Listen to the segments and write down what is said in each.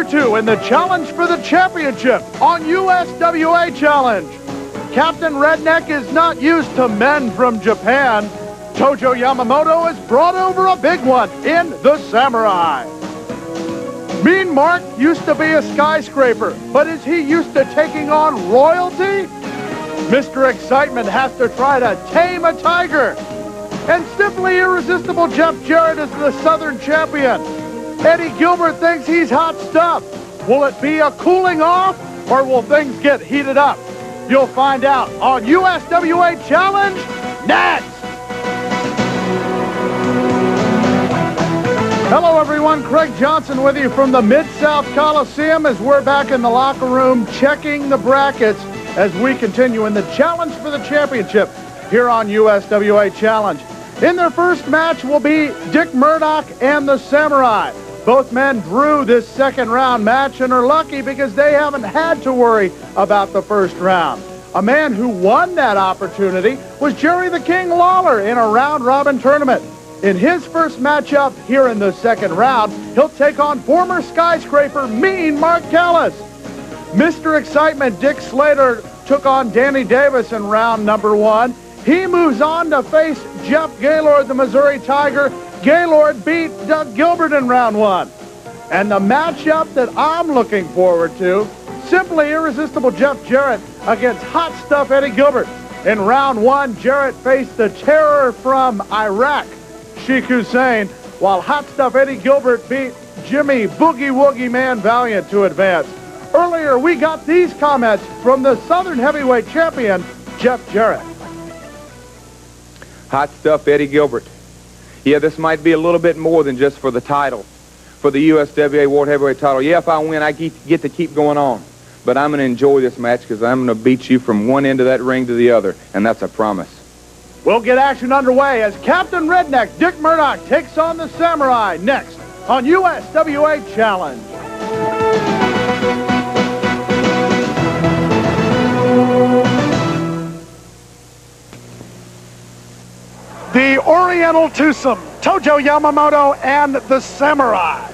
number 2 in the challenge for the championship on USWA Challenge. Captain Redneck is not used to men from Japan. Tojo Yamamoto has brought over a big one in the Samurai. Mean Mark used to be a skyscraper, but is he used to taking on royalty? Mr. Excitement has to try to tame a tiger. And simply irresistible Jeff Jarrett is the Southern champion. Eddie Gilbert thinks he's hot stuff. Will it be a cooling off, or will things get heated up? You'll find out on USWA Challenge next. Hello everyone, Craig Johnson with you from the Mid-South Coliseum as we're back in the locker room checking the brackets as we continue in the challenge for the championship here on USWA Challenge. In their first match will be Dick Murdoch and the Samurai. Both men drew this second round match and are lucky because they haven't had to worry about the first round. A man who won that opportunity was Jerry the King Lawler in a round-robin tournament. In his first matchup here in the second round, he'll take on former skyscraper Mean Mark Callis. Mr. Excitement Dick Slater took on Danny Davis in round number 1. He moves on to face Jeff Gaylord, the Missouri Tiger. Gaylord beat Doug Gilbert in round 1. And the matchup that I'm looking forward to, simply irresistible Jeff Jarrett against hot stuff Eddie Gilbert. In round 1, Jarrett faced the terror from Iraq, Sheikh Hussein, while hot stuff Eddie Gilbert beat Jimmy Boogie Woogie Man Valiant to advance. Earlier, we got these comments from the Southern Heavyweight Champion, Jeff Jarrett. Hot stuff Eddie Gilbert. Yeah, this might be a little bit more than just for the title, for the USWA World Heavyweight title. Yeah, if I win, I get to keep going on. But I'm going to enjoy this match because I'm going to beat you from one end of that ring to the other, and that's a promise. We'll get action underway as Captain Redneck Dick Murdoch takes on the Samurai next on USWA Challenge. The Oriental twosome, Tojo Yamamoto and the Samurai.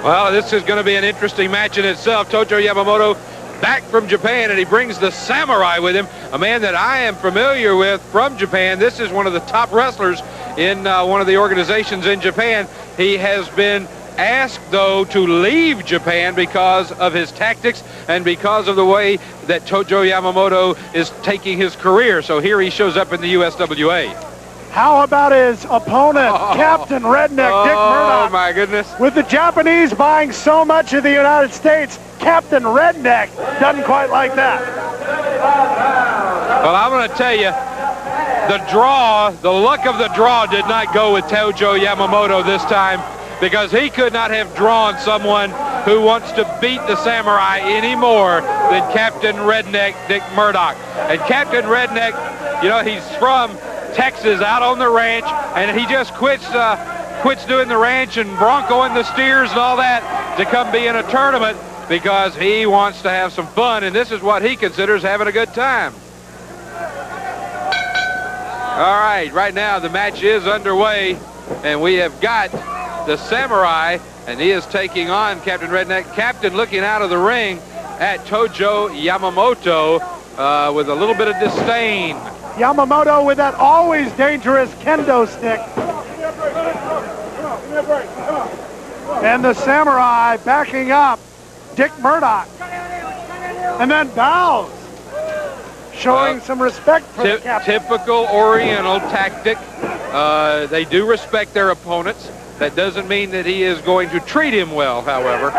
Well, this is going to be an interesting match in itself. Tojo Yamamoto back from Japan, and he brings the Samurai with him, a man that I am familiar with from Japan. This is one of the top wrestlers in one of the organizations in Japan. He has been asked, though, to leave Japan because of his tactics and because of the way that Tojo Yamamoto is taking his career. So here he shows up in the USWA. How about his opponent, Captain Redneck Dick Murdoch? Oh, my goodness. With the Japanese buying so much of the United States, Captain Redneck doesn't quite like that. Well, I'm going to tell you, the luck of the draw did not go with Tojo Yamamoto this time, because he could not have drawn someone who wants to beat the Samurai any more than Captain Redneck Dick Murdoch. And Captain Redneck, you know, he's from Texas, out on the ranch, and he just quits doing the ranch and broncoing the steers and all that to come be in a tournament because he wants to have some fun, and this is what he considers having a good time. All right, right now the match is underway, and we have got the Samurai, and he is taking on Captain Redneck. Captain looking out of the ring at Tojo Yamamoto with a little bit of disdain. Yamamoto with that always dangerous kendo stick. And the Samurai backing up Dick Murdoch. And then bows, showing some respect for the captain. Typical Oriental tactic. They do respect their opponents. That doesn't mean that he is going to treat him well, however,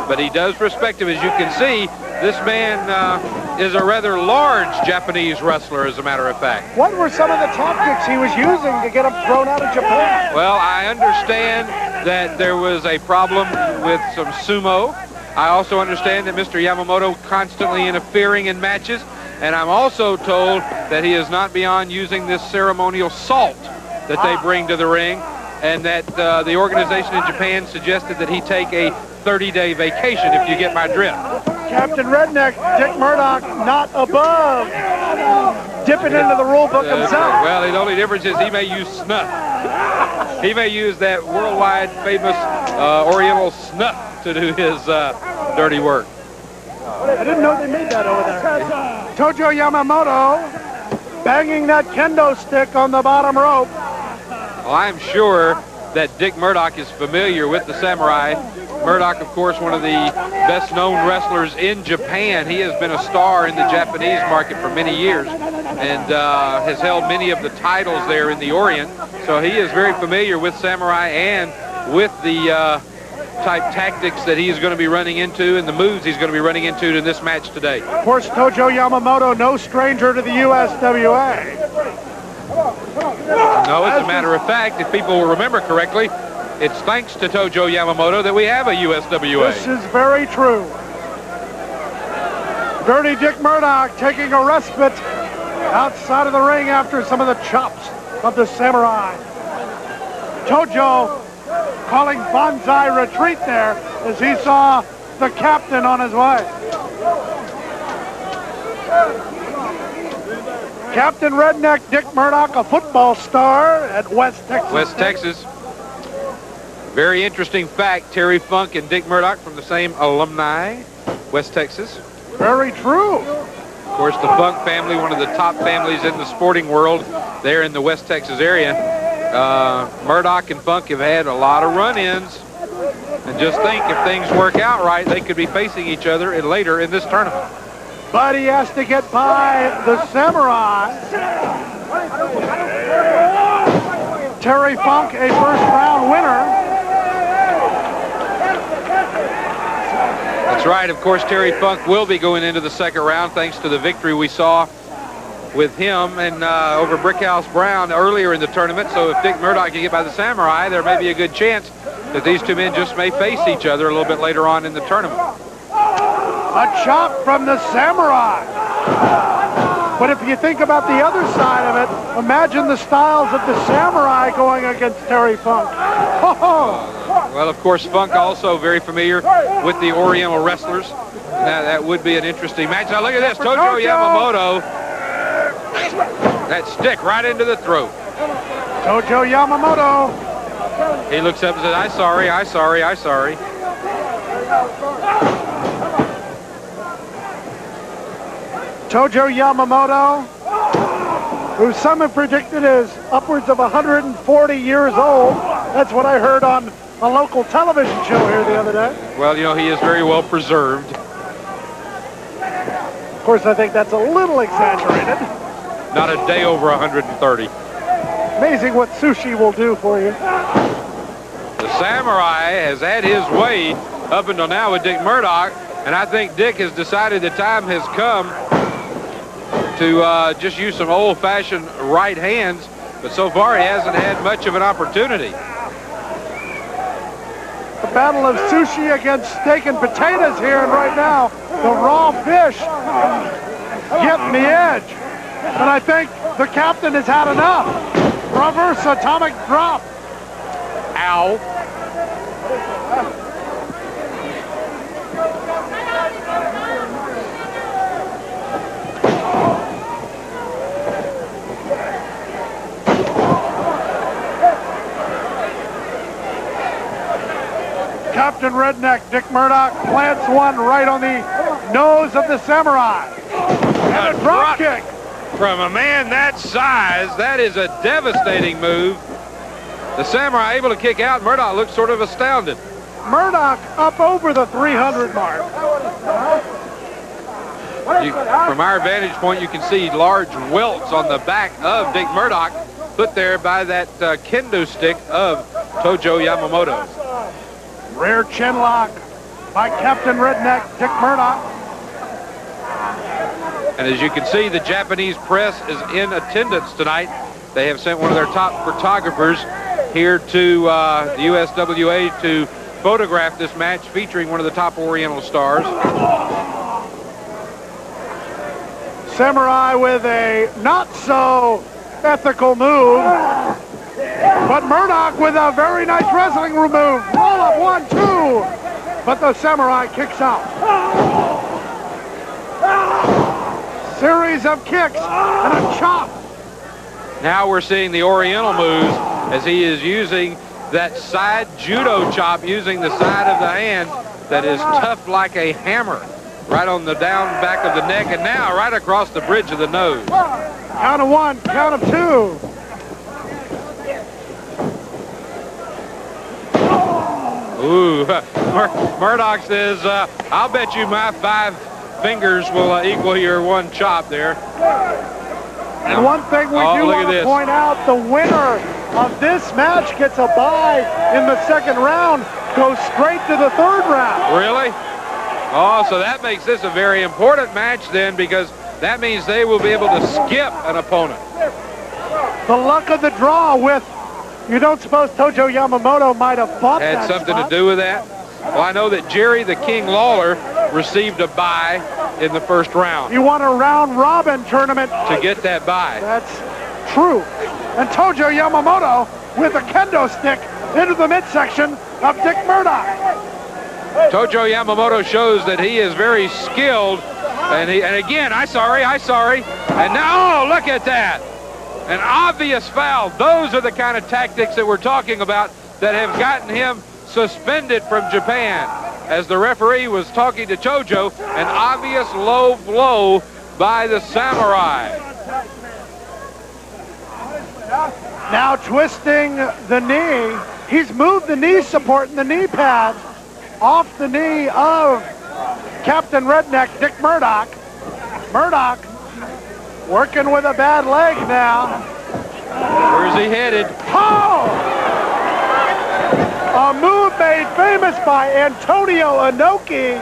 but he does respect him. As you can see, this man is a rather large Japanese wrestler, as a matter of fact. What were some of the tactics he was using to get him thrown out of Japan? Well, I understand that there was a problem with some sumo. I also understand that Mr. Yamamoto constantly interfering in matches, and I'm also told that he is not beyond using this ceremonial salt that they bring to the ring, and that the organization in Japan suggested that he take a 30-day vacation, if you get my drift. Captain Redneck, Dick Murdoch, not above dipping into the rule book himself. Well, the only difference is he may use snuff. He may use that worldwide famous Oriental snuff. to do his dirty work. I didn't know they made that over there. Tojo Yamamoto banging that kendo stick on the bottom rope. Well, I'm sure that Dick Murdoch is familiar with the Samurai. Murdoch, of course, one of the best-known wrestlers in Japan. He has been a star in the Japanese market for many years and has held many of the titles there in the Orient. So he is very familiar with Samurai and with the type tactics that he's going to be running into and the moves he's going to be running into in this match today. Of course, Tojo Yamamoto, no stranger to the USWA. No, as a matter of fact, if people will remember correctly, it's thanks to Tojo Yamamoto that we have a USWA. This is very true. Dirty Dick Murdoch taking a respite outside of the ring after some of the chops of the Samurai. Tojo calling bonsai retreat there as he saw the captain on his way. Captain Redneck Dick Murdoch, a football star at West Texas. West Texas. Very interesting fact, Terry Funk and Dick Murdoch from the same alumni, West Texas. Very true. Of course, the Funk family, one of the top families in the sporting world there in the West Texas area. Murdoch and Funk have had a lot of run-ins. And just think, if things work out right, they could be facing each other later in this tournament. But he has to get by the Samurai. Terry Funk, a first-round winner. That's right. Of course, Terry Funk will be going into the second round thanks to the victory we saw with him and over Brickhouse Brown earlier in the tournament. So if Dick Murdoch can get by the Samurai, there may be a good chance that these two men just may face each other a little bit later on in the tournament. A chop from the Samurai. But if you think about the other side of it, imagine the styles of the Samurai going against Terry Funk. Well, of course, Funk also very familiar with the Oriental wrestlers. That would be an interesting match. Now look at this, Tojo Yamamoto. That stick right into the throat. Tojo Yamamoto. He looks up and says, "I'm sorry, I'm sorry, I'm sorry." Tojo Yamamoto, who some have predicted is upwards of 140 years old. That's what I heard on a local television show here the other day. Well, you know, he is very well preserved. Of course, I think that's a little exaggerated. Not a day over 130. Amazing what sushi will do for you. The Samurai has had his way up until now with Dick Murdoch, and I think Dick has decided the time has come to just use some old-fashioned right hands, but so far he hasn't had much of an opportunity. The battle of sushi against steak and potatoes here, and right now, the raw fish getting the edge. And I think the captain has had enough. Reverse atomic drop. Ow. Captain Redneck Dick Murdoch plants one right on the nose of the Samurai. And a drop kick. From a man that size, that is a devastating move. The Samurai able to kick out. Murdoch looks sort of astounded. Murdoch up over the 300 mark. From our vantage point, you can see large welts on the back of Dick Murdoch put there by that kendo stick of Tojo Yamamoto. Rear chin lock by Captain Redneck Dick Murdoch. And as you can see, the Japanese press is in attendance tonight. They have sent one of their top photographers here to the USWA to photograph this match featuring one of the top Oriental stars. Samurai with a not so ethical move, but Murdoch with a very nice wrestling move. Roll up 1, 2, but the Samurai kicks out. Series of kicks and a chop. Now we're seeing the Oriental moves as he is using that side judo chop using the side of the hand that is tough like a hammer. Right on the down back of the neck, and now right across the bridge of the nose. Count of one, count of two. Ooh, Murdoch says, I'll bet you my 5 fingers will equal your one chop there. And one thing we do want to point out, the winner of this match gets a bye in the second round, goes straight to the third round. Really? Oh, so that makes this a very important match then, because that means they will be able to skip an opponent. The luck of the draw with, you don't suppose Tojo Yamamoto might have fought that Had something spot? to do with that? Well, I know that Jerry the King Lawler received a bye in the first round. You want a round-robin tournament to get that bye. That's true. And Tojo Yamamoto with a kendo stick into the midsection of Dick Murdoch. Tojo Yamamoto shows that he is very skilled, and again, I sorry. And now, oh, look at that. An obvious foul. Those are the kind of tactics that we're talking about that have gotten him suspended from Japan. As the referee was talking to Tojo, an obvious low blow by the Samurai. Now twisting the knee. He's moved the knee support and the knee pad off the knee of Captain Redneck Dick Murdoch. Murdoch working with a bad leg now. Where's he headed? Oh! A move made famous by Antonio Inoki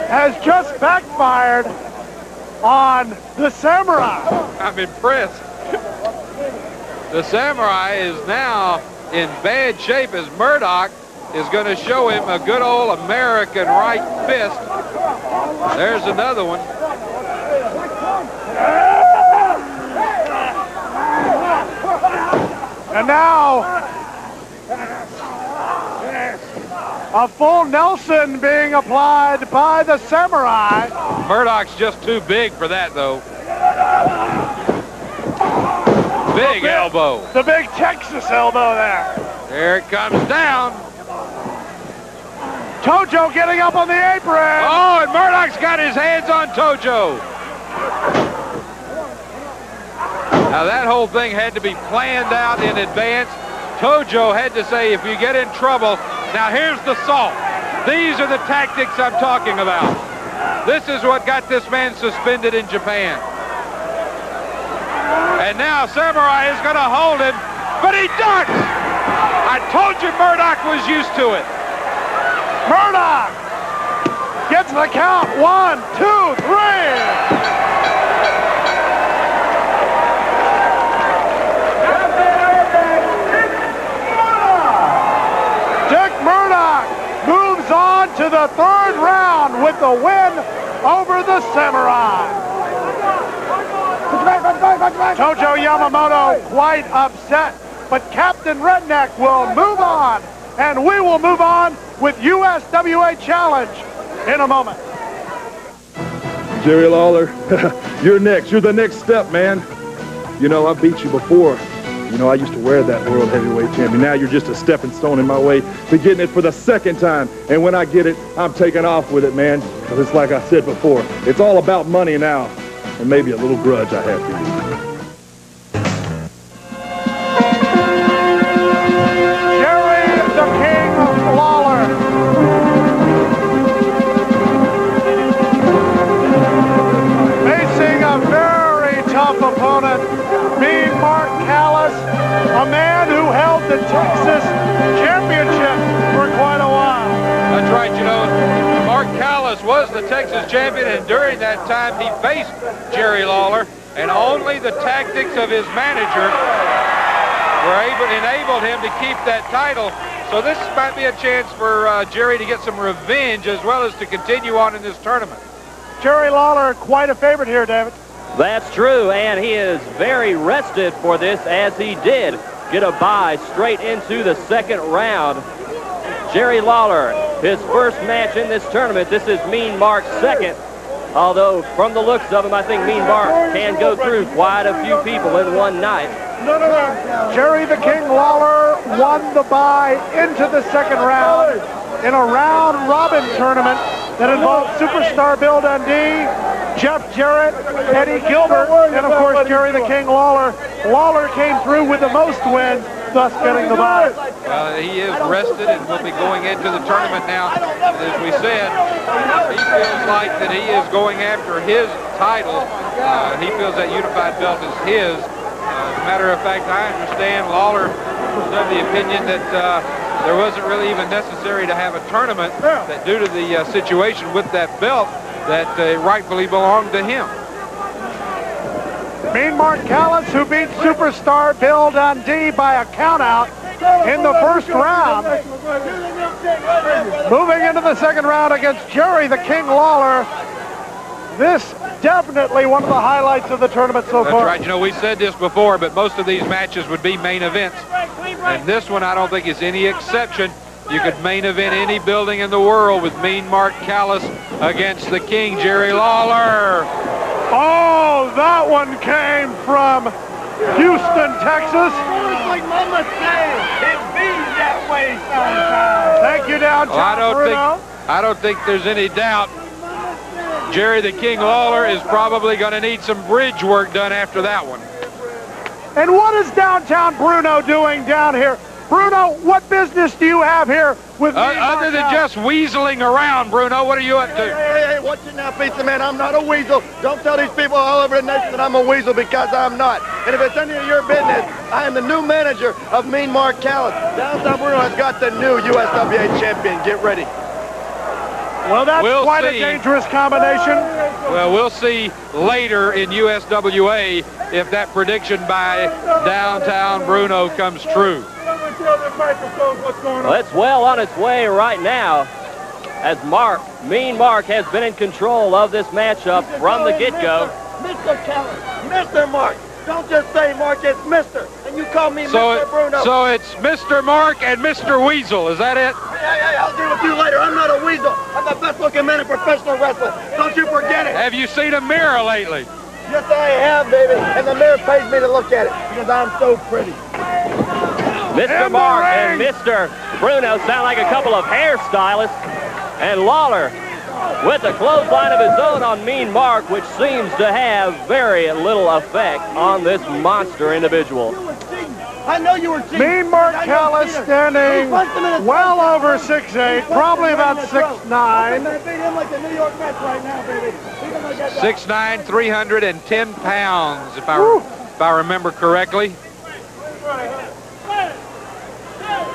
has just backfired on the Samurai. I'm impressed. The Samurai is now in bad shape as Murdoch is going to show him a good old American right fist. There's another one. And now, a full Nelson being applied by the Samurai. Murdoch's just too big for that, though. Big elbow. The big Texas elbow there. There it comes down. Tojo getting up on the apron. Oh, and Murdoch's got his hands on Tojo. Now that whole thing had to be planned out in advance. Tojo had to say, if you get in trouble, now here's the salt. These are the tactics I'm talking about. This is what got this man suspended in Japan. And now Samurai is going to hold him, but he ducks. I told you Murdoch was used to it. Murdoch gets the count. 1, 2, 3. Dick Murdoch moves on to the third round with the win over the Samurai. Tojo Yamamoto quite upset, but Captain Redneck will move on, and we will move on with USWA Challenge in a moment. Jerry Lawler, you're next. You're the next step, man. You know, I beat you before. You know, I used to wear that World Heavyweight Champion. Now you're just a stepping stone in my way to getting it for the second time. And when I get it, I'm taking off with it, man. Because it's like I said before, it's all about money now. And maybe a little grudge I have for you. Jerry the King Lawler. Facing a very tough opponent, Mean Mark Callis, a man who held the Texas Championship for quite a while. That's right, you know, Mark Callis was the Texas champion, and during that time he faced Jerry Lawler, and only the tactics of his manager enabled him to keep that title. So this might be a chance for Jerry to get some revenge as well as to continue on in this tournament. Jerry Lawler, quite a favorite here, David. That's true, and he is very rested for this, as he did get a bye straight into the second round. Jerry Lawler, his first match in this tournament. This is Mean Mark's second, although from the looks of him, I think Mean Mark can go through quite a few people in one night. Jerry the King Lawler won the bye into the second round in a round-robin tournament that involved Superstar Bill Dundee, Jeff Jarrett, Eddie Gilbert, and of course Jerry the King Lawler. Lawler came through with the most wins, thus getting the bye. Well, he is rested and will be going into the tournament now. As we said, he feels like that he is going after his title. He feels that unified belt is his. As a matter of fact, I understand Lawler was of the opinion that there wasn't really even necessary to have a tournament, that due to the situation with that belt, that it rightfully belonged to him. Mean Mark Callis, who beat Superstar Bill Dundee by a countout in the first round. Moving into the second round against Jerry the King Lawler. This definitely one of the highlights of the tournament so far. That's right. You know, we said this before, but most of these matches would be main events. And this one, I don't think is any exception. You could main event any building in the world with Mean Mark Callis against the King, Jerry Lawler. Oh, that one came from Houston, Texas. Like Mama said, it be that way sometimes. Thank you, downtown Bruno. I don't think there's any doubt Jerry the King Lawler is probably going to need some bridge work done after that one. And what is downtown Bruno doing down here? Bruno, what business do you have here with me? Other than just weaseling around, Bruno, what are you up to? Hey, watch it now, pizza man. I'm not a weasel. Don't tell these people all over the nation that I'm a weasel, because I'm not. And if it's any of your business, I am the new manager of Mean Mark Callis. Downtown Bruno has got the new USWA champion. Get ready. Well, that's quite a dangerous combination. Well, we'll see later in USWA if that prediction by downtown Bruno comes true. Well, it's well on its way right now, as Mean Mark has been in control of this matchup from the get-go. Mr. Callis, Mr. Mark. Don't just say Mark, it's Mr. And you call me Mr. Bruno. So it's Mr. Mark and Mr. Weasel, is that it? Hey, I'll deal with you later. I'm not a weasel. I'm the best-looking man in professional wrestling. Don't you forget it. Have you seen a mirror lately? Yes, I have, baby. And the mirror pays me to look at it because I'm so pretty. Mr. Mark and Mr. Bruno sound like a couple of hairstylists. And Lawler with a clothesline of his own on Mean Mark, which seems to have very little effect on this monster individual. I know you were cheating. Mean Mark Callis standing well over 6'8", probably about 6'9". 6'9", 310 pounds, if I remember correctly.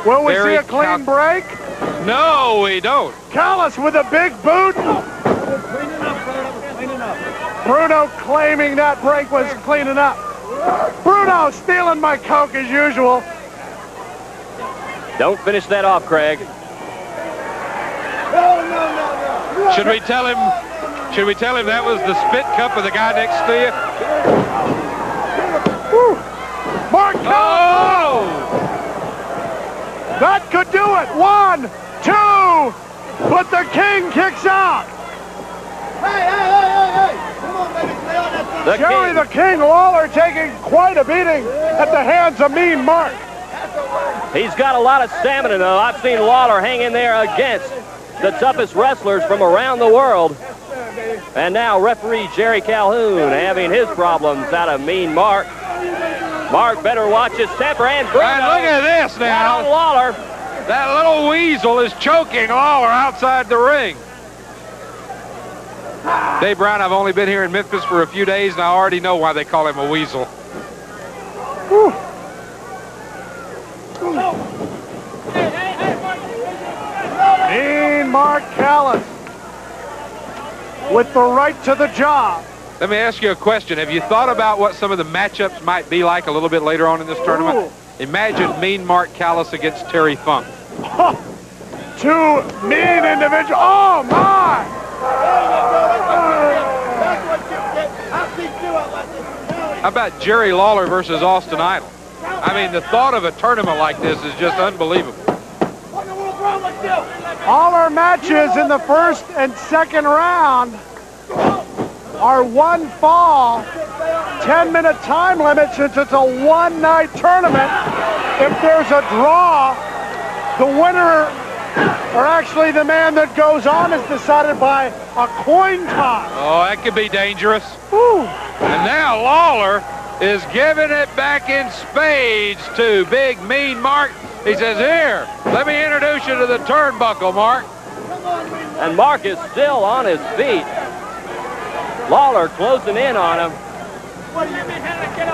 Will we see a clean break? No, we don't. Callis with a big boot. Bruno claiming that break was cleaning up. Bruno stealing my Coke as usual. Don't finish that off, Craig. Should we tell him that was the spit cup of the guy next to you? Mark Callis! Oh! That could do it. 1, 2, but the King kicks out. Hey! Come on, baby. Stay on that. Jerry the King Lawler taking quite a beating at the hands of Mean Mark. He's got a lot of stamina, though. I've seen Lawler hang in there against the toughest wrestlers from around the world. And now referee Jerry Calhoun having his problems out of Mean Mark. Mark better watch his temper, and Bruno. Right, look at this now. On Lawler. That little weasel is choking Lawler outside the ring. Dave Brown, I've only been here in Memphis for a few days, and I already know why they call him a weasel. Mean Mark Callis with the right to the job. Let me ask you a question. Have you thought about what some of the matchups might be like a little bit later on in this tournament? Imagine Mean Mark Callis against Terry Funk. Two mean individuals. Oh, my! How about Jerry Lawler versus Austin Idol? I mean, the thought of a tournament like this is just unbelievable. All our matches in the first and second round are one fall 10-minute time limit since it's a one-night tournament. If there's a draw, the winner, or actually the man that goes on, is decided by a coin toss. Oh, that could be dangerous. Woo. And now Lawler is giving it back in spades to Big Mean Mark. He says, here, let me introduce you to the turnbuckle, Mark. And Mark is still on his feet. Lawler closing in on him.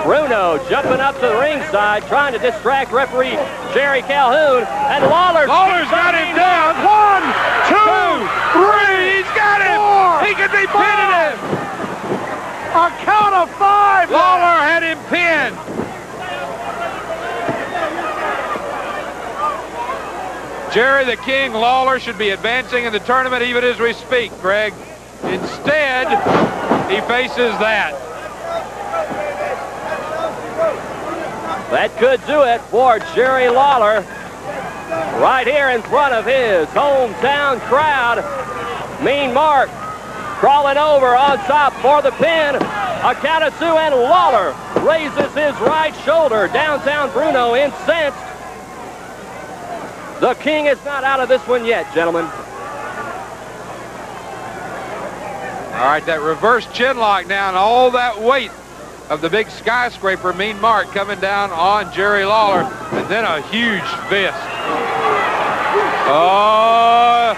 Bruno jumping up to the ringside, trying to distract referee Jerry Calhoun. And Lawler's got him down. 1, 2, 3. He's got him. 4, He could be pinning him. A count of 5. Lawler had him pinned. Jerry the King Lawler should be advancing in the tournament even as we speak, Greg. Instead, he faces that. That could do it for Jerry Lawler. Right here in front of his hometown crowd. Mean Mark crawling over on top for the pin. A count of 2, and Lawler raises his right shoulder. Downtown Bruno incensed. The King is not out of this one yet, gentlemen. All right, that reverse chin lock down, all that weight of the big skyscraper, Mean Mark, coming down on Jerry Lawler, and then a huge fist. Oh,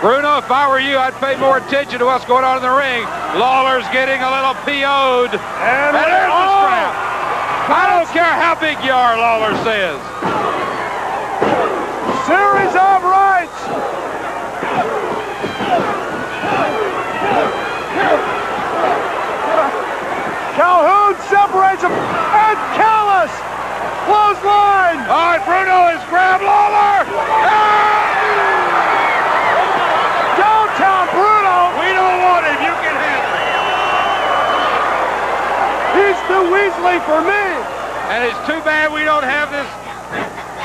Bruno, if I were you, I'd pay more attention to what's going on in the ring. Lawler's getting a little PO'd. And there's the strap. I don't care how big you are, Lawler says. Series of rights. Calhoun separates him, and Callis clothesline. All right, Bruno has grabbed Lawler. Downtown Bruno. We don't want him. You can handle him. He's too Weasley for me. And it's too bad we don't have this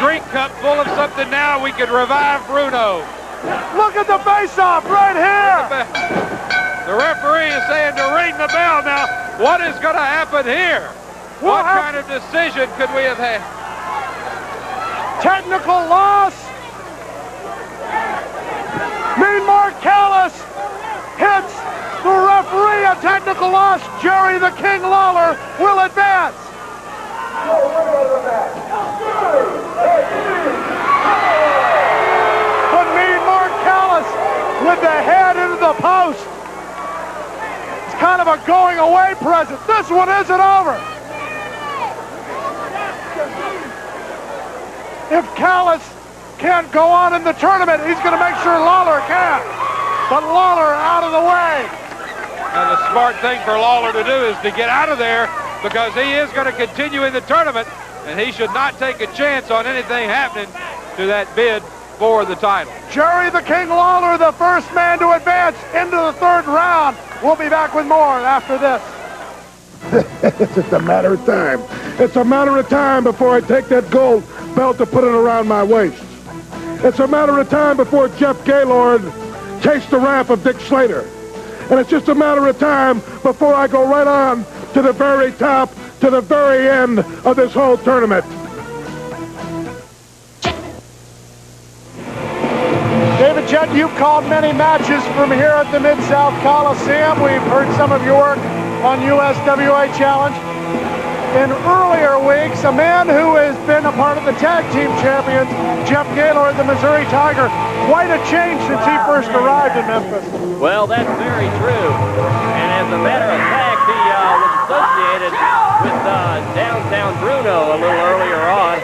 drink cup full of something now. We could revive Bruno. Look at the face-off right here. The referee is saying to ring the bell. Now, what is going to happen here? What kind of decision could we have had? Technical loss. Mean Mark Callis hits the referee. A technical loss. Jerry the King Lawler will advance. But Mean Mark Callis with the head into the post. It's kind of a going away present. This one isn't over. If Callis can't go on in the tournament, he's going to make sure Lawler can. But Lawler out of the way. Now, the smart thing for Lawler to do is to get out of there, because he is going to continue in the tournament, and he should not take a chance on anything happening to that bid for the title. Jerry the King Lawler, the first man to advance into the third round. We'll be back with more after this. It's just a matter of time. It's a matter of time before I take that gold belt to put it around my waist. It's a matter of time before Jeff Gaylord takes the wrath of Dick Slater. And it's just a matter of time before I go right on to the very top, to the very end of this whole tournament. David Jett, you've called many matches from here at the Mid-South Coliseum. We've heard some of your work on USWA Challenge. In earlier weeks, a man who has been a part of the tag team champions, Jeff Gaylord, the Missouri Tiger. Quite a change since he first arrived in Memphis. Well, that's very true. And as a matter of fact, he was associated with downtown Bruno a little earlier on.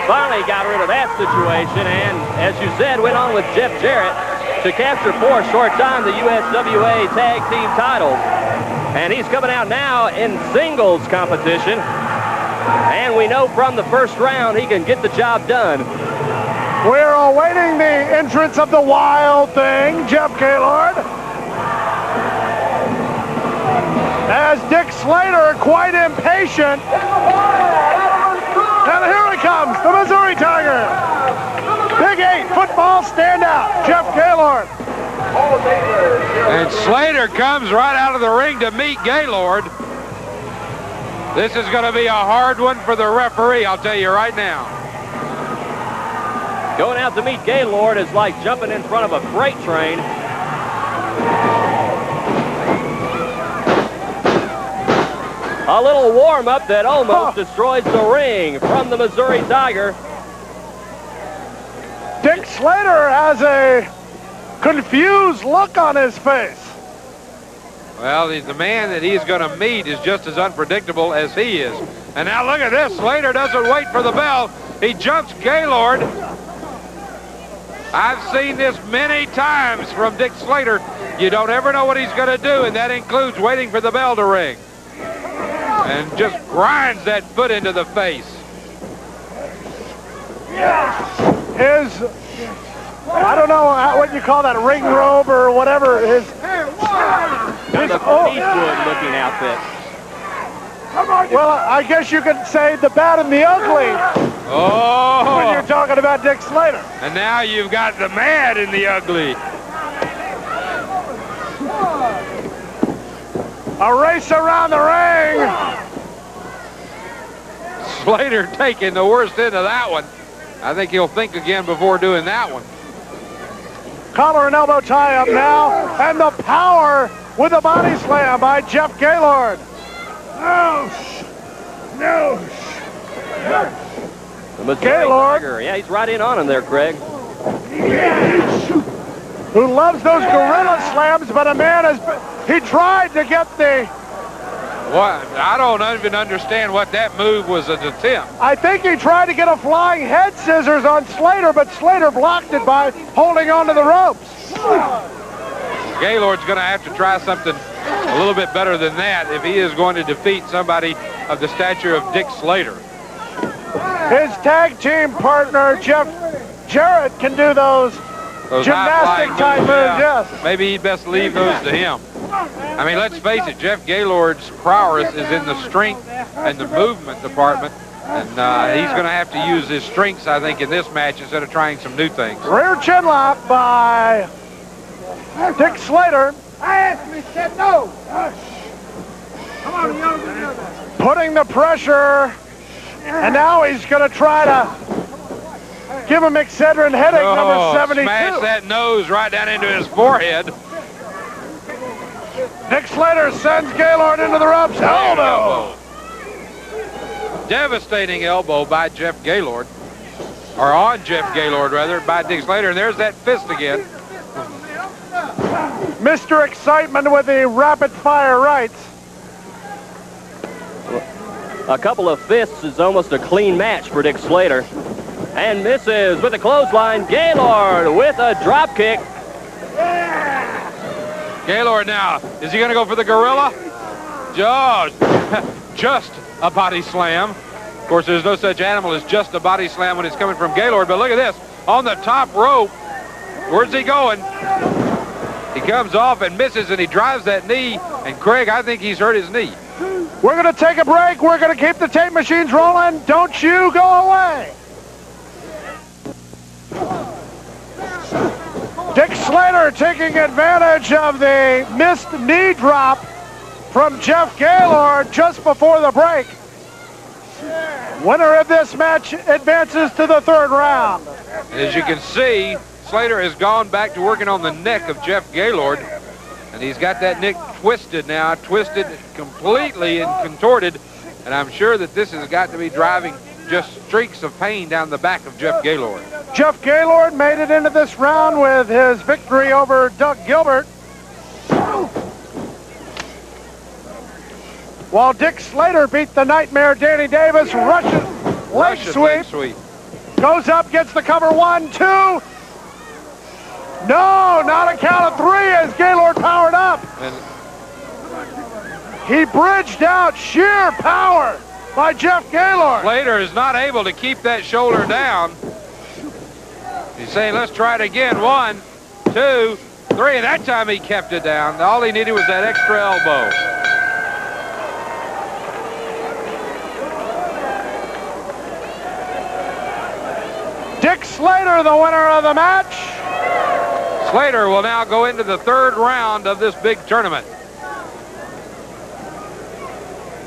Finally got rid of that situation, and as you said, went on with Jeff Jarrett to capture for a short time the USWA tag team titles. And he's coming out now in singles competition. And we know from the first round he can get the job done. We're awaiting the entrance of the Wild Thing, Jeff Gaylord. As Dick Slater, quite impatient. And here he comes, the Missouri Tiger. Big 8, football standout, Jeff Gaylord. And Slater comes right out of the ring to meet Gaylord. This is going to be a hard one for the referee, I'll tell you right now. Going out to meet Gaylord is like jumping in front of a freight train. A little warm-up that almost destroys the ring from the Missouri Tiger. Dick Slater has a confused look on his face. Well, the man that he's going to meet is just as unpredictable as he is. And now look at this. Slater doesn't wait for the bell. He jumps Gaylord. I've seen this many times from Dick Slater. You don't ever know what he's going to do, and that includes waiting for the bell to ring. And just grinds that foot into the face. I don't know what you call that, ring robe or whatever. Kind of a Eastwood-looking outfit. Well, I guess you could say the bad and the ugly when you're talking about Dick Slater. And now you've got the mad and the ugly. A race around the ring. Slater taking the worst end of that one. I think he'll think again before doing that one. Collar and elbow tie up now, and the power with a body slam by Jeff Gaylord. No. The Missouri Gaylord. Tiger. Yeah, he's right in on him there, Craig. Who loves those gorilla slams, but a man he tried to get the... What? I don't even understand what that move was an attempt. I think he tried to get a flying head scissors on Slater, but Slater blocked it by holding onto the ropes. Gaylord's going to have to try something a little bit better than that if he is going to defeat somebody of the stature of Dick Slater. His tag team partner, Jeff Jarrett, can do those gymnastic type moves, yes. Maybe he'd best leave those to him. I mean, let's face it, Jeff Gaylord's prowess is in the strength and the movement department, and he's going to have to use his strengths, I think, in this match instead of trying some new things. Rear chin lock by Dick Slater. Said no. Come on, young. Putting the pressure, and now he's going to try to give him Excedrin headache number 72. Smash that nose right down into his forehead. Dick Slater sends Gaylord into the ropes. Elbow. Devastating elbow by Jeff Gaylord. Or on Jeff Gaylord, rather, by Dick Slater. And there's that fist again. Mr. Excitement with the rapid-fire rights. A couple of fists is almost a clean match for Dick Slater. And misses with a clothesline. Gaylord with a drop kick. Gaylord now, is he going to go for the gorilla? Just a body slam. Of course, there's no such animal as just a body slam when it's coming from Gaylord, but look at this. On the top rope, where's he going? He comes off and misses, and he drives that knee, and Craig, I think he's hurt his knee. We're going to take a break. We're going to keep the tape machines rolling. Don't you go away. Dick Slater taking advantage of the missed knee drop from Jeff Gaylord just before the break. Winner of this match advances to the third round. As you can see, Slater has gone back to working on the neck of Jeff Gaylord, and he's got that neck twisted now, twisted completely and contorted, and I'm sure that this has got to be driving just streaks of pain down the back of Jeff Gaylord. Jeff Gaylord made it into this round with his victory over Doug Gilbert, while Dick Slater beat the Nightmare Danny Davis. Russian leg sweep. Goes up, gets the cover. 1, 2. No, not a count of 3 as Gaylord powered up. And he bridged out. Sheer power by Jeff Gaylord. Slater is not able to keep that shoulder down. He's saying, let's try it again. 1, 2, 3, and that time he kept it down. All he needed was that extra elbow. Dick Slater, the winner of the match. Slater will now go into the third round of this big tournament.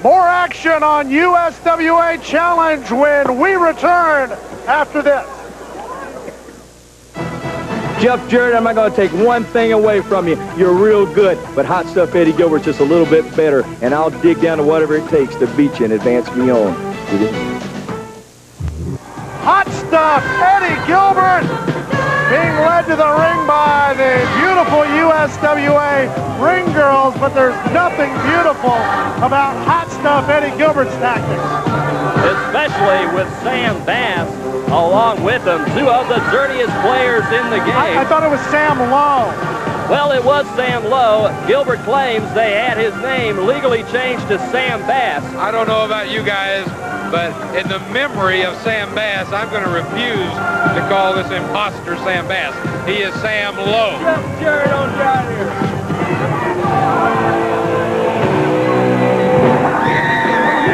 More action on USWA Challenge when we return after this. Jeff Jarrett, I'm not going to take one thing away from you. You're real good, but Hot Stuff Eddie Gilbert's just a little bit better, and I'll dig down to whatever it takes to beat you and advance me on. Hot Stuff Eddie Gilbert being led to the ring by the beautiful USWA ring girls, but there's nothing beautiful about Hot Stuff Eddie Gilbert's tactics. Especially with Sam Bass along with him, two of the dirtiest players in the game. I thought it was Sam Lowe. Well, it was Sam Lowe. Gilbert claims they had his name legally changed to Sam Bass. I don't know about you guys, but in the memory of Sam Bass, I'm going to refuse to call this imposter Sam Bass. He is Sam Lowe. Jeff Jarrett on down here.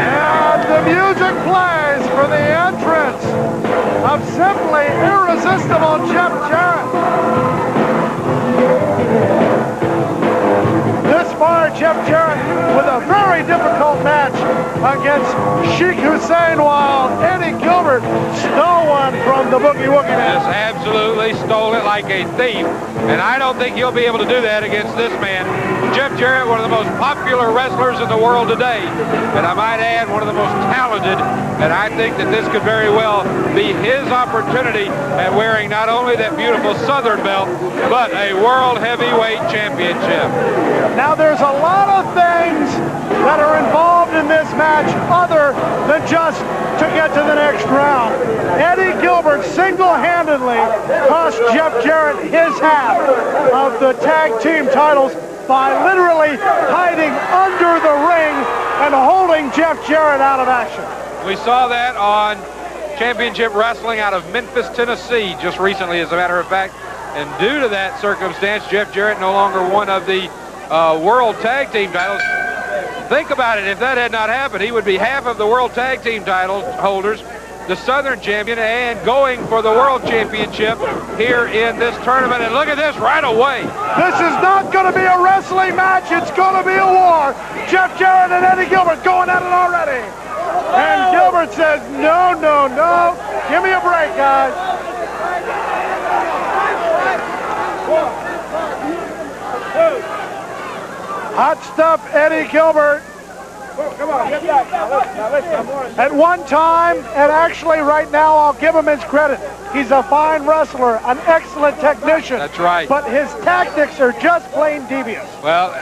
And the music plays for the entrance of simply irresistible Jeff Jarrett. This far, Jeff Jarrett with a very difficult match against Sheikh Hussein, while Eddie Gilbert stole one from the Boogie Woogie Man. Just absolutely stole it like a thief, and I don't think he'll be able to do that against this man. Jeff Jarrett, one of the most popular wrestlers in the world today, and I might add, one of the most talented, and I think that this could very well be his opportunity at wearing not only that beautiful Southern belt, but a World Heavyweight Championship. Now, there's a lot of things that are involved in this match other than just to get to the next round. Eddie Gilbert single-handedly cost Jeff Jarrett his half of the tag team titles by literally hiding under the ring and holding Jeff Jarrett out of action. We saw that on Championship Wrestling out of Memphis, Tennessee, just recently, as a matter of fact. And due to that circumstance, Jeff Jarrett no longer one of the World Tag Team titles. Think about it. If that had not happened, he would be half of the World Tag Team title holders, the Southern champion, and going for the World Championship here in this tournament. And look at this right away. This is not going to be a wrestling match. It's going to be a war. Jeff Jarrett and Eddie Gilbert going at it already. And Gilbert says, no, no, no. Give me a break, guys. Hot Stuff Eddie Gilbert. Come on, get back. At one time, and actually right now, I'll give him his credit. He's a fine wrestler, an excellent technician. That's right. But his tactics are just plain devious. Well,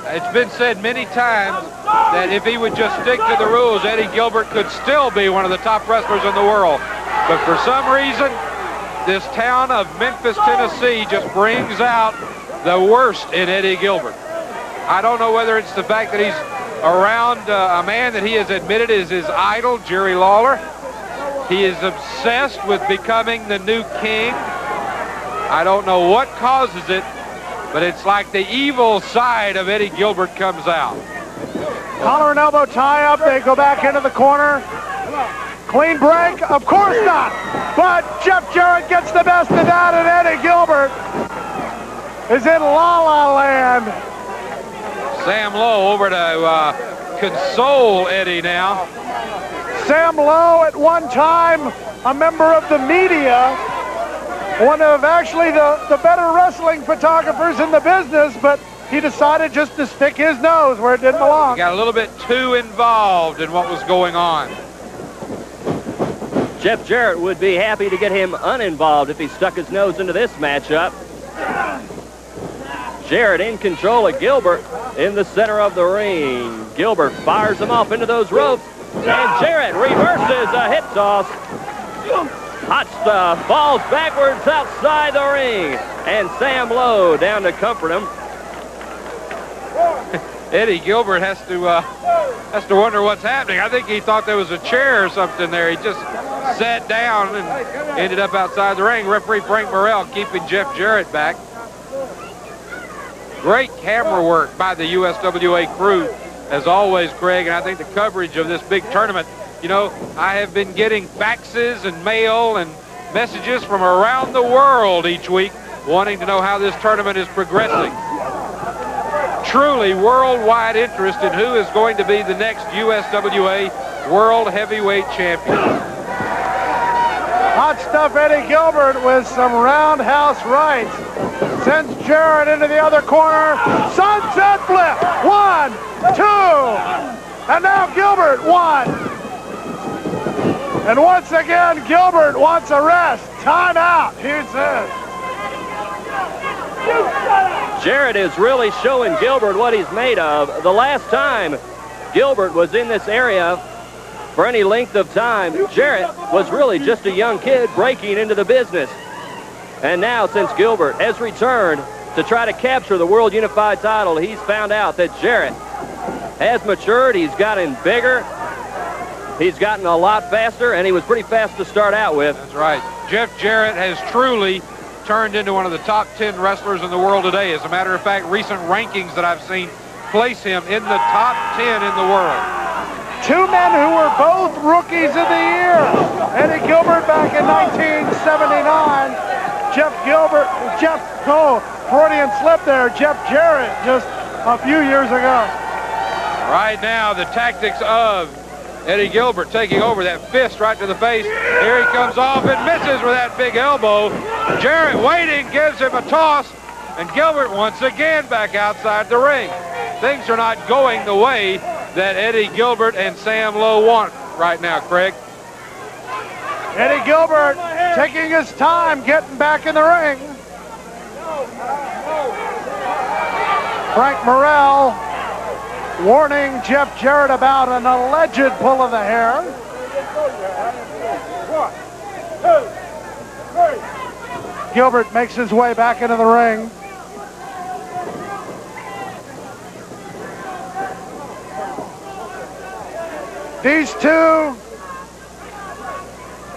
it's been said many times that if he would just stick to the rules, Eddie Gilbert could still be one of the top wrestlers in the world. But for some reason, this town of Memphis, Tennessee just brings out the worst in Eddie Gilbert. I don't know whether it's the fact that he's around a man that he has admitted is his idol, Jerry Lawler. He is obsessed with becoming the new king. I don't know what causes it, but it's like the evil side of Eddie Gilbert comes out. Collar and elbow tie up. They go back into the corner. Clean break? Of course not. But Jeff Jarrett gets the best of that, and Eddie Gilbert is in la-la land. Sam Lowe over to console Eddie now. Sam Lowe, at one time a member of the media, one of actually the better wrestling photographers in the business, but he decided just to stick his nose where it didn't belong. He got a little bit too involved in what was going on. Jeff Jarrett would be happy to get him uninvolved if he stuck his nose into this matchup. Jarrett in control of Gilbert in the center of the ring. Gilbert fires him off into those ropes, and Jarrett reverses a hip toss. Hot Stuff falls backwards outside the ring, and Sam Lowe down to comfort him. Eddie Gilbert has to wonder what's happening. I think he thought there was a chair or something there. He just sat down and ended up outside the ring. Referee Frank Morrell keeping Jeff Jarrett back. Great camera work by the USWA crew, as always, Craig, and I think the coverage of this big tournament. You know, I have been getting faxes and mail and messages from around the world each week wanting to know how this tournament is progressing. truly worldwide interest in who is going to be the next USWA World Heavyweight Champion. Hot stuff Eddie Gilbert with some roundhouse rights. Sends Jarrett into the other corner. Sunset flip. 1, 2. And now Gilbert 1. And once again, Gilbert wants a rest. Timeout. Here's it. Jarrett is really showing Gilbert what he's made of. The last time Gilbert was in this area for any length of time, Jarrett was really just a young kid breaking into the business. And now, since Gilbert has returned to try to capture the World Unified title, he's found out that Jarrett has matured. He's gotten bigger. He's gotten a lot faster, and he was pretty fast to start out with. That's right. Jeff Jarrett has truly turned into one of the top 10 wrestlers in the world today. As a matter of fact, recent rankings that I've seen place him in the top 10 in the world. Two men who were both rookies of the year. Eddie Gilbert back in 1979. Freudian slip there. Jeff Jarrett just a few years ago. Right now, the tactics of Eddie Gilbert taking over. That fist right to the face. Here he comes off and misses with that big elbow. Jarrett waiting, gives him a toss, and Gilbert once again back outside the ring. Things are not going the way that Eddie Gilbert and Sam Lowe want right now, Craig. Eddie Gilbert taking his time getting back in the ring. Frank Morrell warning Jeff Jarrett about an alleged pull of the hair. 1, 2, 3. Gilbert makes his way back into the ring. These two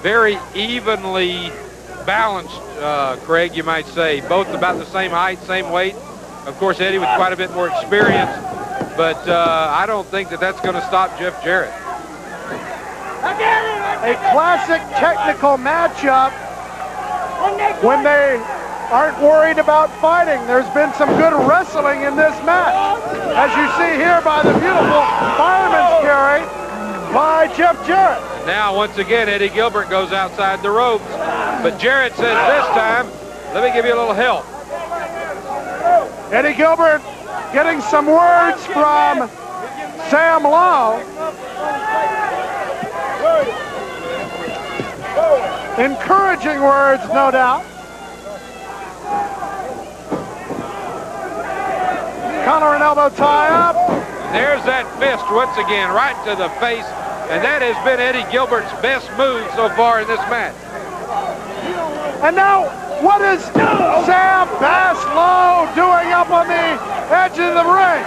very evenly balanced, Craig, you might say. Both about the same height, same weight. Of course, Eddie with quite a bit more experience. But I don't think that that's going to stop Jeff Jarrett. A classic technical matchup when they aren't worried about fighting. There's been some good wrestling in this match, as you see here by the beautiful fireman's carry by Jeff Jarrett. Now, once again, Eddie Gilbert goes outside the ropes. But Jarrett says this time, let me give you a little help. Eddie Gilbert getting some words from Sam Lowe. Encouraging words, no doubt. Collar and elbow tie up. There's that fist once again, right to the face. And that has been Eddie Gilbert's best move so far in this match. And now, what is Sam Bass Lowe doing up on the edge of the ring?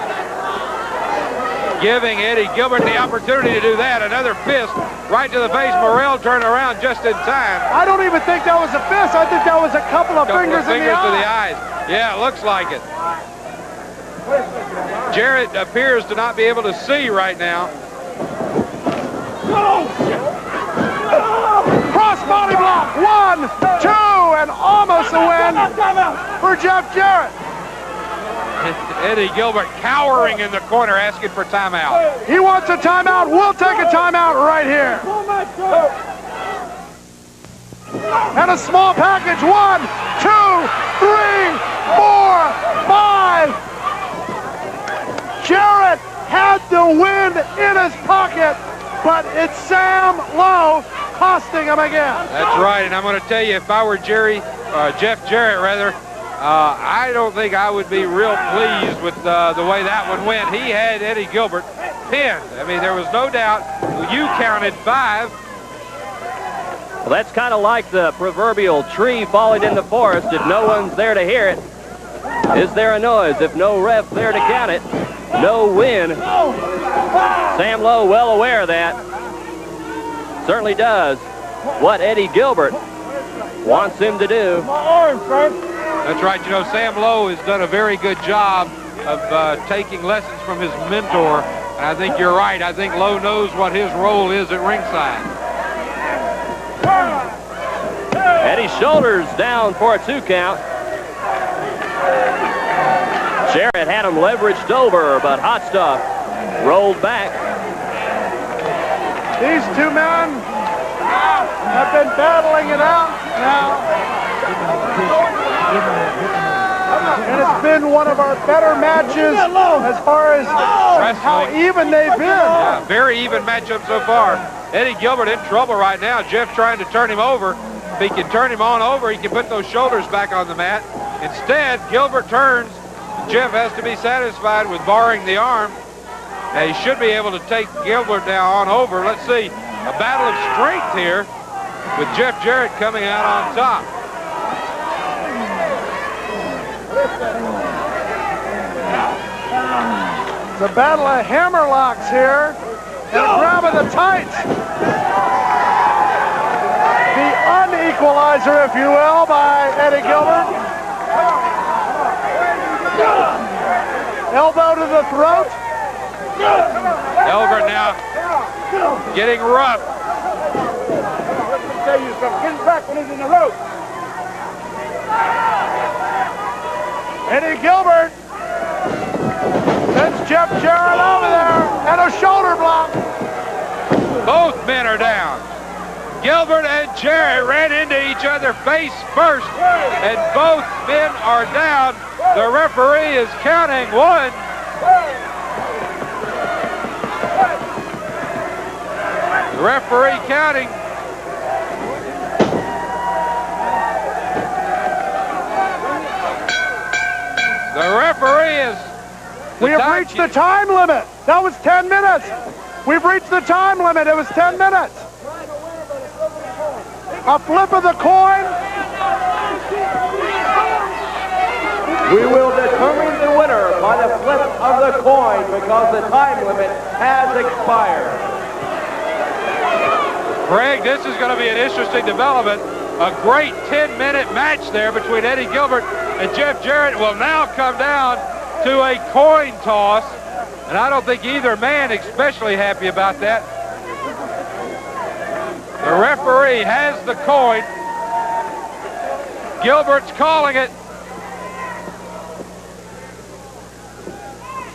Giving Eddie Gilbert the opportunity to do that. Another fist right to the face. Morrell turned around just in time. I don't even think that was a fist. I think that was a couple of fingers in the to the eyes. Yeah, it looks like it. Jarrett appears to not be able to see right now. Cross body block. 1, 2, and almost a win for Jeff Jarrett. Eddie Gilbert cowering in the corner, asking for timeout. He wants a timeout. We'll take a timeout right here. And a small package. 1, 2, 3, 4, 5. Jarrett had the win in his pocket, but it's Sam Lowe costing him again. That's right, and I'm going to tell you, if I were Jeff Jarrett, rather, I don't think I would be real pleased with the way that one went. He had Eddie Gilbert pinned. I mean, there was no doubt. You counted 5. Well, that's kind of like the proverbial tree falling in the forest. If no one's there to hear it, is there a noise? If no ref there to count it, no win. Sam Lowe well aware of that. Certainly does what Eddie Gilbert wants him to do. That's right. You know, Sam Lowe has done a very good job of taking lessons from his mentor. And I think you're right. I think Lowe knows what his role is at ringside. Eddie's shoulders down for a 2 count. Jarrett had him leveraged over, but Hot Stuff rolled back. These two men have been battling it out now. And it's been one of our better matches as far as how even they've been. Yeah, very even matchup so far. Eddie Gilbert in trouble right now. Jeff trying to turn him over. If he can turn him on over, he can put those shoulders back on the mat. Instead, Gilbert turns. Jeff has to be satisfied with barring the arm. Now, he should be able to take Gilbert now on over. Let's see, a battle of strength here with Jeff Jarrett coming out on top. It's a battle of hammerlocks here. And a grab of the tights. The unequalizer, if you will, by Eddie Gilbert. Elbow to the throat. Gilbert now getting rough. Tell you something. Get his back when he's in the rope. Eddie Gilbert sends Jeff Jarrett over there and a shoulder block. Both men are down. Gilbert and Jarrett ran into each other face first, and both men are down. The referee is counting 1. The referee counting. The referee is... We have reached the time limit. That was 10 minutes. We've reached the time limit. It was 10 minutes. A flip of the coin. We will determine the winner by the flip of the coin because the time limit has expired. Greg, this is going to be an interesting development. A great 10-minute match there between Eddie Gilbert and Jeff Jarrett will now come down to a coin toss. And I don't think either man is especially happy about that. The referee has the coin. Gilbert's calling it.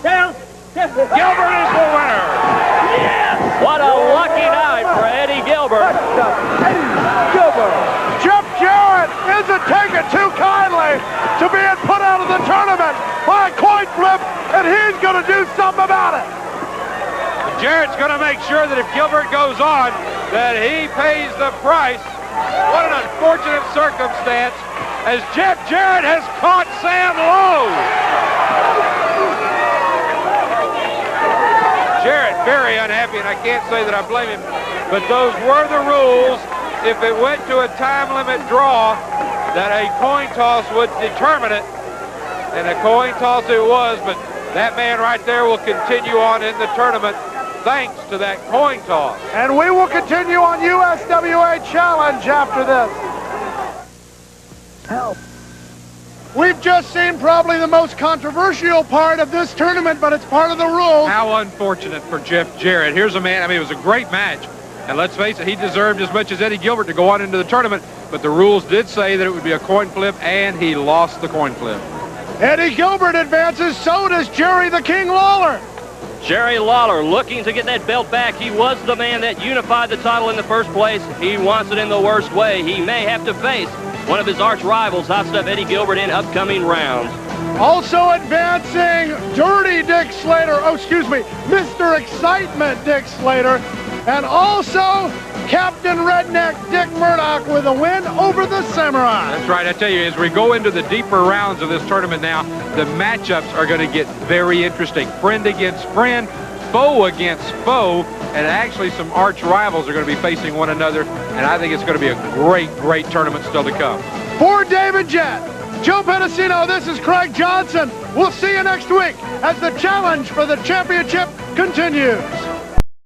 Gilbert is the winner. What a lucky night for Eddie Gilbert. Jeff Jarrett isn't taken too kindly to being put out of the tournament by a coin flip, and he's going to do something about it. Jarrett's going to make sure that if Gilbert goes on, that he pays the price. What an unfortunate circumstance, as Jeff Jarrett has caught Sam Lowe. Jarrett very unhappy, and I can't say that I blame him, but those were the rules. If it went to a time limit draw, that a coin toss would determine it, and a coin toss it was, but that man right there will continue on in the tournament thanks to that coin toss. And we will continue on USWA Challenge after this. Help. We've just seen probably the most controversial part of this tournament, but it's part of the rules. How unfortunate for Jeff Jarrett. Here's a man, I mean, it was a great match. And let's face it, he deserved as much as Eddie Gilbert to go on into the tournament, but the rules did say that it would be a coin flip, and he lost the coin flip. Eddie Gilbert advances, so does Jerry the King Lawler. Jerry Lawler looking to get that belt back. He was the man that unified the title in the first place. He wants it in the worst way. He may have to face one of his arch rivals, Hot Stuff Eddie Gilbert, in upcoming rounds. Also advancing, Dirty Dick Slater, Mr. Excitement Dick Slater, and also Captain Redneck Dick Murdoch with a win over the Samurai. That's right. I tell you, as we go into the deeper rounds of this tournament now, the matchups are going to get very interesting. Friend against friend, foe against foe, and actually some arch rivals are going to be facing one another, and I think it's going to be a great, great tournament still to come. For David Jett, Joe Pedicino, this is Craig Johnson. We'll see you next week as the challenge for the championship continues.